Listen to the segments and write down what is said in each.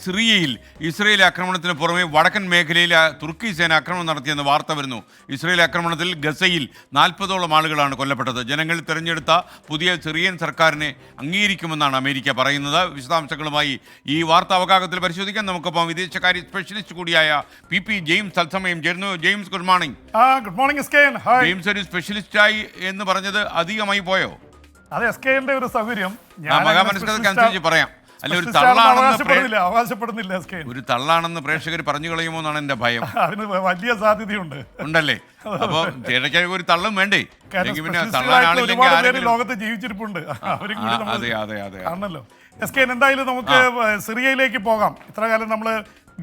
സിറിയയിൽ ഇസ്രയേൽ ആക്രമണത്തിന് പുറമെ വടക്കൻ മേഖലയിൽ തുർക്കി സേന ആക്രമണം നടത്തിയെന്ന് വാർത്ത വരുന്നു. ഇസ്രയേൽ ആക്രമണത്തിൽ ഗസയിൽ 40ഓളം ആളുകളാണ് കൊല്ലപ്പെട്ടത്. ജനങ്ങൾ തിരഞ്ഞെടുത്ത പുതിയ സിറിയൻ സർക്കാരിനെ അംഗീകരിക്കുമെന്നാണ് അമേരിക്ക പറയുന്നത്. വിശദാംശങ്ങളുമായി ഈ വാർത്താ അവകാശത്തിൽ പരിശോധിക്കാൻ നമുക്കൊപ്പം വിദേശകാര്യ സ്പെഷ്യലിസ്റ്റ് കൂടിയായ പി ജെയിംസ് തത്സമയം ചേരുന്നു. James, good morning. Good morning എസ്കേൻ. ജെയിംസ് ഒരു സ്പെഷ്യലിസ്റ്റായി എന്ന് പറഞ്ഞത് അധികമായി പോയോ? അതെ, എസ്കേന്റെ ഒരു സൗകര്യം മനസ്സിലാക്കി പറയാം. അല്ല, ഒരു തള്ളാണെന്ന് പ്രേക്ഷകർ പറഞ്ഞു കളയുമോ എന്നാണ് എന്റെ ഭയം. അതിന് വലിയ സാധ്യതയുണ്ട് ഉണ്ടല്ലേ? അപ്പൊ ചേട്ടയ്ക്ക് ഒരു തള്ളും വേണ്ടേ? ലോകത്ത് ജീവിച്ചിരിപ്പുണ്ട്. ആണല്ലോ എസ്കേൻ. എന്തായാലും നമുക്ക് സിറിയയിലേക്ക് പോകാം. ഇത്ര കാലം നമ്മൾ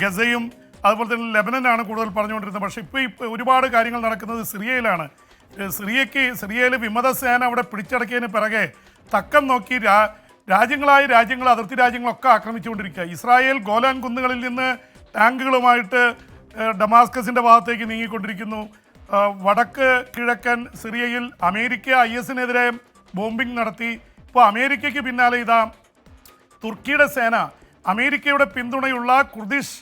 ഗസയും അതുപോലെ തന്നെ ലെബനനാണ് കൂടുതൽ പറഞ്ഞുകൊണ്ടിരുന്നത്. പക്ഷെ ഇപ്പൊ ഒരുപാട് കാര്യങ്ങൾ നടക്കുന്നത് സിറിയയിലാണ്. സിറിയയിൽ വിമതസേന അവിടെ പിടിച്ചടക്കിയതിന് പിറകെ തക്കം നോക്കി രാജ്യങ്ങൾ അതിർത്തി രാജ്യങ്ങളൊക്കെ ആക്രമിച്ചുകൊണ്ടിരിക്കുക. ഇസ്രായേൽ ഗോലാൻ കുന്നുകളിൽ നിന്ന് ടാങ്കുകളുമായിട്ട് ഡമാസ്കസിൻ്റെ ഭാഗത്തേക്ക് നീങ്ങിക്കൊണ്ടിരിക്കുന്നു. വടക്ക് കിഴക്കൻ സിറിയയിൽ അമേരിക്ക IS-നെതിരെ ബോംബിംഗ് നടത്തി. ഇപ്പോൾ അമേരിക്കയ്ക്ക് പിന്നാലെ ഇതാ തുർക്കിയുടെ സേന അമേരിക്കയുടെ പിന്തുണയുള്ള കുർദിഷ്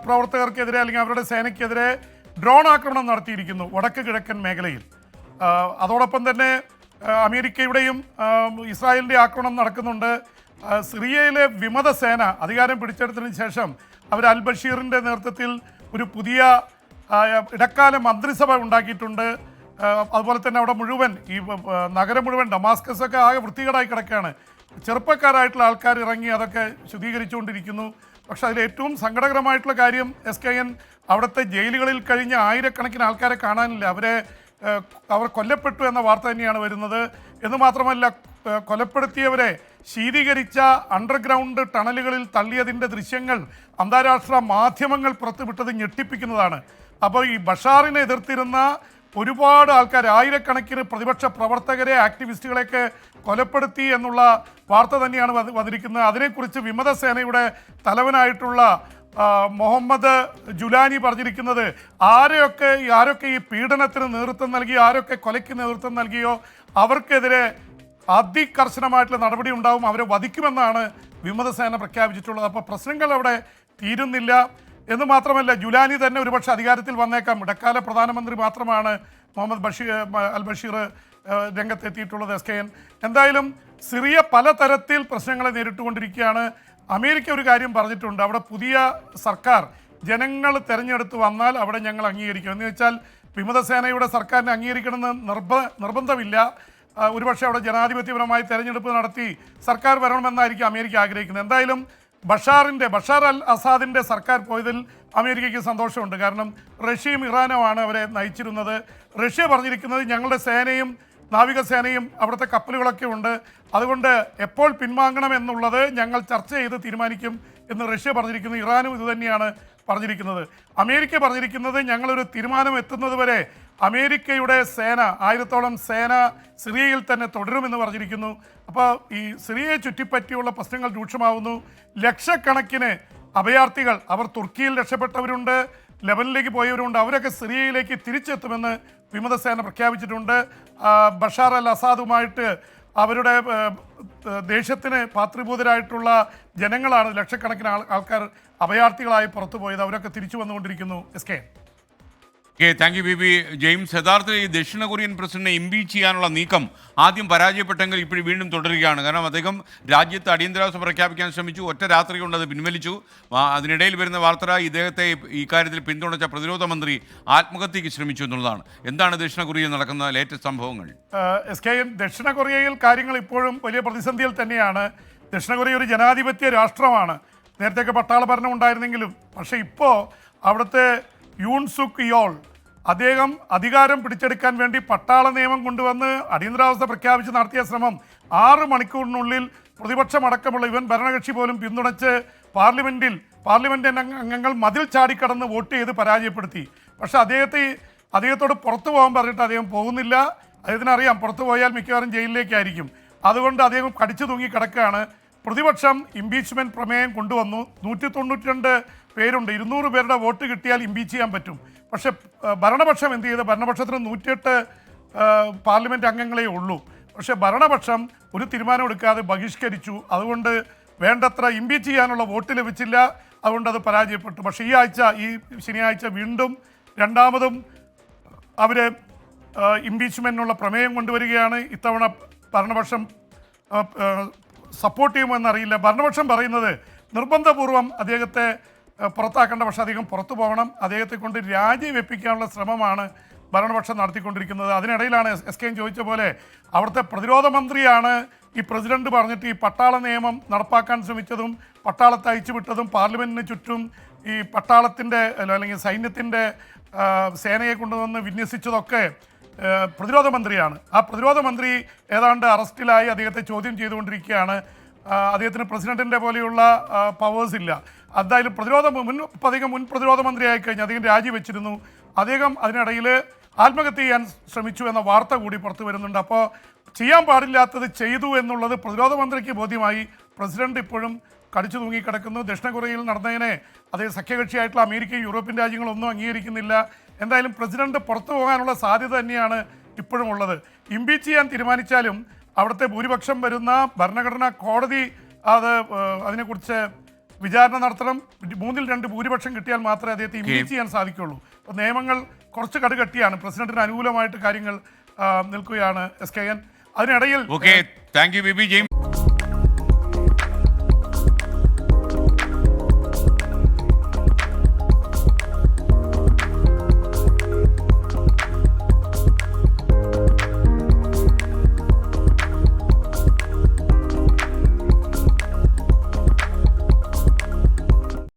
പ്രവർത്തകർക്കെതിരെ അല്ലെങ്കിൽ അവരുടെ സേനയ്ക്കെതിരെ ഡ്രോൺ ആക്രമണം നടത്തിയിരിക്കുന്നു വടക്ക് കിഴക്കൻ മേഖലയിൽ. അതോടൊപ്പം തന്നെ അമേരിക്കയുടെയും ഇസ്രായേലിൻ്റെ ആക്രമണം നടക്കുന്നുണ്ട്. സിറിയയിലെ വിമതസേന അധികാരം പിടിച്ചെടുത്തതിന് ശേഷം അവർ അൽ ബഷീറിൻ്റെ നേതൃത്വത്തിൽ ഒരു പുതിയ ഇടക്കാല മന്ത്രിസഭ ഉണ്ടാക്കിയിട്ടുണ്ട്. അതുപോലെ തന്നെ അവിടെ മുഴുവൻ ഈ നഗരം മുഴുവൻ ഡമാസ്കസൊക്കെ ആകെ വൃത്തികേടായി കിടക്കുകയാണ്. ചെറുപ്പക്കാരായിട്ടുള്ള ആൾക്കാർ ഇറങ്ങി അതൊക്കെ ശുദ്ധീകരിച്ചുകൊണ്ടിരിക്കുന്നു. പക്ഷെ അതിൽ ഏറ്റവും സങ്കടകരമായിട്ടുള്ള കാര്യം SKN അവിടുത്തെ ജയിലുകളിൽ കഴിഞ്ഞ ആയിരക്കണക്കിന് ആൾക്കാരെ കാണാനില്ല. അവർ കൊല്ലപ്പെട്ടു എന്ന വാർത്ത തന്നെയാണ് വരുന്നത്. എന്ന് മാത്രമല്ല, കൊലപ്പെടുത്തിയവരെ ശീതീകരിച്ച അണ്ടർഗ്രൗണ്ട് ടണലുകളിൽ തള്ളിയതിൻ്റെ ദൃശ്യങ്ങൾ അന്താരാഷ്ട്ര മാധ്യമങ്ങൾ പുറത്തുവിട്ടത് ഞെട്ടിപ്പിക്കുന്നതാണ്. അപ്പോൾ ഈ ബഷാറിനെ എതിർത്തിരുന്ന ഒരുപാട് ആൾക്കാർ, ആയിരക്കണക്കിന് പ്രതിപക്ഷ പ്രവർത്തകരെ, ആക്ടിവിസ്റ്റുകളെയൊക്കെ കൊലപ്പെടുത്തി എന്നുള്ള വാർത്ത തന്നെയാണ് വന്നിരിക്കുന്നത്. അതിനെക്കുറിച്ച് വിമതസേനയുടെ തലവനായിട്ടുള്ള മുഹമ്മദ് ജുലാനി പറഞ്ഞിരിക്കുന്നത് ആരൊക്കെ ഈ പീഡനത്തിന് നേതൃത്വം നൽകി, ആരൊക്കെ കൊലയ്ക്ക് നേതൃത്വം നൽകിയോ അവർക്കെതിരെ അതികർശനമായിട്ടുള്ള നടപടി ഉണ്ടാവും, അവരെ വധിക്കുമെന്നാണ് വിമതസേന പ്രഖ്യാപിച്ചിട്ടുള്ളത്. അപ്പോൾ പ്രശ്നങ്ങൾ അവിടെ തീരുന്നില്ല. എന്ന് മാത്രമല്ല, ജുലാനി തന്നെ ഒരുപക്ഷെ അധികാരത്തിൽ വന്നേക്കാം. ഇടക്കാല പ്രധാനമന്ത്രി മാത്രമാണ് മുഹമ്മദ് അൽ ബഷീർ രംഗത്തെത്തിയിട്ടുള്ളത്. SKN എന്തായാലും സിറിയ പലതരത്തിൽ പ്രശ്നങ്ങളെ നേരിട്ടുകൊണ്ടിരിക്കുകയാണ്. അമേരിക്ക ഒരു കാര്യം പറഞ്ഞിട്ടുണ്ട്, അവിടെ പുതിയ സർക്കാർ ജനങ്ങൾ തിരഞ്ഞെടുത്ത് വന്നാൽ അവിടെ ഞങ്ങൾ അംഗീകരിക്കും. എന്ന് വെച്ചാൽ വിമതസേനയുടെ സർക്കാരിനെ അംഗീകരിക്കണമെന്ന് നിർബന്ധമില്ല. ഒരുപക്ഷെ അവിടെ ജനാധിപത്യപരമായി തെരഞ്ഞെടുപ്പ് നടത്തി സർക്കാർ വരണമെന്നായിരിക്കും അമേരിക്ക ആഗ്രഹിക്കുന്നത്. എന്തായാലും ബഷാർ അൽ അസാദിൻ്റെ സർക്കാർ പോയതിൽ അമേരിക്കയ്ക്ക് സന്തോഷമുണ്ട്. കാരണം റഷ്യയും ഇറാനുമാണ് അവരെ നയിച്ചിരുന്നത്. റഷ്യ പറഞ്ഞിരിക്കുന്നത് ഞങ്ങളുടെ സേനയും നാവികസേനയും അവിടുത്തെ കപ്പലുകളൊക്കെ ഉണ്ട്, അതുകൊണ്ട് എപ്പോൾ പിൻവാങ്ങണം എന്നുള്ളത് ഞങ്ങൾ ചർച്ച ചെയ്ത് തീരുമാനിക്കും എന്ന് റഷ്യ പറഞ്ഞിരിക്കുന്നു. ഇറാനും ഇതുതന്നെയാണ് പറഞ്ഞിരിക്കുന്നത്. അമേരിക്ക പറഞ്ഞിരിക്കുന്നത് ഞങ്ങളൊരു തീരുമാനം എത്തുന്നതുവരെ അമേരിക്കയുടെ സേന 1000ഓളം സേന സിറിയയിൽ തന്നെ തുടരുമെന്ന് പറഞ്ഞിരിക്കുന്നു. അപ്പോൾ ഈ സിറിയയെ ചുറ്റിപ്പറ്റിയുള്ള പ്രശ്നങ്ങൾ രൂക്ഷമാവുന്നു. ലക്ഷക്കണക്കിന് അഭയാർത്ഥികൾ, അവർ തുർക്കിയിൽ രക്ഷപ്പെട്ടവരുണ്ട്, ലെബനിലേക്ക് പോയവരുണ്ട്, അവരൊക്കെ സിറിയയിലേക്ക് തിരിച്ചെത്തുമെന്ന് വിമതസേന പ്രഖ്യാപിച്ചിട്ടുണ്ട്. ബഷാർ അൽ അസാദുമായിട്ട് അവരുടെ ദേശത്തിന് പാത്രീഭൂതരായിട്ടുള്ള ജനങ്ങളാണ് ലക്ഷക്കണക്കിന് ആൾക്കാർ അഭയാർത്ഥികളായി പുറത്തു പോയത്. അവരൊക്കെ തിരിച്ചു വന്നുകൊണ്ടിരിക്കുന്നു. SKN. Thank you B James. യഥാർത്ഥത്തിൽ ഈ ദക്ഷിണ കൊറിയൻ പ്രസിഡന്റിനെ ഇംപീച്ച് ചെയ്യാനുള്ള നീക്കം ആദ്യം പരാജയപ്പെട്ടെങ്കിൽ ഇപ്പോഴും വീണ്ടും തുടരുകയാണ്. കാരണം അദ്ദേഹം രാജ്യത്ത് അടിയന്തരാവസ്ഥ പ്രഖ്യാപിക്കാൻ ശ്രമിച്ചു, ഒറ്റ രാത്രി കൊണ്ട് അത് പിൻവലിച്ചു. അതിനിടയിൽ വരുന്ന വാർത്ത ഇദ്ദേഹത്തെ ഇക്കാര്യത്തിൽ പിന്തുണച്ച പ്രതിരോധ മന്ത്രി ആത്മഹത്യയ്ക്ക് ശ്രമിച്ചു എന്നുള്ളതാണ്. എന്താണ് ദക്ഷിണ കൊറിയയിൽ നടക്കുന്ന ലേറ്റസ്റ്റ് സംഭവങ്ങൾ? SKN, ദക്ഷിണ കൊറിയയിൽ കാര്യങ്ങൾ ഇപ്പോഴും വലിയ പ്രതിസന്ധിയിൽ തന്നെയാണ്. ദക്ഷിണ കൊറിയ ഒരു ജനാധിപത്യ രാഷ്ട്രമാണ്. നേരത്തെയൊക്കെ പട്ടാള ഭരണം ഉണ്ടായിരുന്നെങ്കിലും, പക്ഷേ ഇപ്പോൾ അവിടുത്തെ യൂൺ സുക് യോൾ അദ്ദേഹം അധികാരം പിടിച്ചെടുക്കാൻ വേണ്ടി പട്ടാള നിയമം കൊണ്ടുവന്ന് അടിയന്തരാവസ്ഥ പ്രഖ്യാപിച്ച് നടത്തിയ ശ്രമം 6 മണിക്കൂറിനുള്ളിൽ പ്രതിപക്ഷമടക്കമുള്ള ഇവൻ ഭരണകക്ഷി പോലും പിന്തുണച്ച് പാർലമെന്റ് അംഗങ്ങൾ മതിൽ ചാടിക്കടന്ന് വോട്ട് ചെയ്ത് പരാജയപ്പെടുത്തി. പക്ഷെ അദ്ദേഹത്തോട് പുറത്തു പോകാൻ പറഞ്ഞിട്ട് അദ്ദേഹം പോകുന്നില്ല. അദ്ദേഹത്തിനറിയാം പുറത്തു പോയാൽ മിക്കവാറും ജയിലിലേക്കായിരിക്കും. അതുകൊണ്ട് അദ്ദേഹം കടിച്ചു തൂങ്ങി കിടക്കുകയാണ്. പ്രതിപക്ഷം ഇംപീച്ച്മെൻറ്റ് പ്രമേയം കൊണ്ടുവന്നു. 192 പേരുണ്ട്. 200 പേരുടെ വോട്ട് കിട്ടിയാൽ ഇംപീച്ച് ചെയ്യാൻ പറ്റും. പക്ഷെ ഭരണപക്ഷം എന്ത് ചെയ്ത്, ഭരണപക്ഷത്തിന് 108 പാർലമെൻറ്റ് അംഗങ്ങളേ ഉള്ളൂ. പക്ഷേ ഭരണപക്ഷം ഒരു തീരുമാനം എടുക്കാതെ ബഹിഷ്കരിച്ചു. അതുകൊണ്ട് വേണ്ടത്ര ഇംപീച്ച് ചെയ്യാനുള്ള വോട്ട് ലഭിച്ചില്ല, അതുകൊണ്ട് അത് പരാജയപ്പെട്ടു. പക്ഷേ ഈ ശനിയാഴ്ച വീണ്ടും രണ്ടാമതും അവർ ഇംപീച്ച്മെന്റിനുള്ള പ്രമേയം കൊണ്ടുവരികയാണ്. ഇത്തവണ ഭരണപക്ഷം സപ്പോർട്ട് ചെയ്യുമെന്നറിയില്ല. ഭരണപക്ഷം പറയുന്നത് നിർബന്ധപൂർവം അദ്ദേഹത്തെ പുറത്താക്കേണ്ട, പക്ഷേ അദ്ദേഹം പുറത്തു പോകണം, അദ്ദേഹത്തെ കൊണ്ട് രാജിവെപ്പിക്കാനുള്ള ശ്രമമാണ് ഭരണപക്ഷം നടത്തിക്കൊണ്ടിരിക്കുന്നത്. അതിനിടയിലാണ് SK ചോദിച്ച പോലെ അവിടുത്തെ പ്രതിരോധ മന്ത്രിയാണ് ഈ പ്രസിഡന്റ് പറഞ്ഞിട്ട് ഈ പട്ടാള നിയമം നടപ്പാക്കാൻ ശ്രമിച്ചതും പട്ടാളത്തെ അയച്ചുവിട്ടതും പാർലമെന്റിന് ചുറ്റും ഈ പട്ടാളത്തിൻ്റെ അല്ലെങ്കിൽ സൈന്യത്തിൻ്റെ സേനയെ കൊണ്ടുവന്ന് വിന്യസിച്ചതൊക്കെ പ്രതിരോധ മന്ത്രിയാണ്. ആ പ്രതിരോധ മന്ത്രി ഏതാണ്ട് അറസ്റ്റിലായി അദ്ദേഹത്തെ ചോദ്യം ചെയ്തുകൊണ്ടിരിക്കുകയാണ്. അദ്ദേഹത്തിന് പ്രസിഡന്റിൻ്റെ പോലെയുള്ള പവേഴ്സ് ഇല്ല. എന്തായാലും മുൻ പ്രതിരോധ മന്ത്രിയായി കഴിഞ്ഞ് അദ്ദേഹം രാജിവെച്ചിരുന്നു. അദ്ദേഹം അതിനിടയിൽ ആത്മഹത്യ ചെയ്യാൻ ശ്രമിച്ചു എന്ന വാർത്ത കൂടി പുറത്തു വരുന്നുണ്ട്. അപ്പോൾ ചെയ്യാൻ പാടില്ലാത്തത് ചെയ്തു എന്നുള്ളത് പ്രതിരോധ മന്ത്രിക്ക് ബോധ്യമായി. പ്രസിഡന്റ് ഇപ്പോഴും കടിച്ചു തൂങ്ങിക്കിടക്കുന്നു. ദക്ഷിണ കൊറിയയിൽ നടന്നതിനെ അതേ സഖ്യകക്ഷിയായിട്ടുള്ള അമേരിക്കയും യൂറോപ്യൻ രാജ്യങ്ങളൊന്നും അംഗീകരിക്കുന്നില്ല. എന്തായാലും പ്രസിഡന്റ് പുറത്തു പോകാനുള്ള സാധ്യത തന്നെയാണ് ഇപ്പോഴും ഉള്ളത്. ഇംപീച്ച് ചെയ്യാൻ തീരുമാനിച്ചാലും അവിടുത്തെ ഭൂരിപക്ഷം വരുന്ന ഭരണഘടനാ കോടതി അതിനെക്കുറിച്ച് വിചാരണ നടത്തണം. 3/2 ഭൂരിപക്ഷം കിട്ടിയാൽ മാത്രമേ അദ്ദേഹത്തെ ഇംപീച്ച് ചെയ്യാൻ സാധിക്കുള്ളൂ. അപ്പോൾ നിയമങ്ങൾ കുറച്ച് കടുകട്ടിയാണ്. പ്രസിഡന്റിന് അനുകൂലമായിട്ട് കാര്യങ്ങൾ നിൽക്കുകയാണ് SKN. അതിനിടയിൽ താങ്ക് യു ബിബി ജെയിംസ്.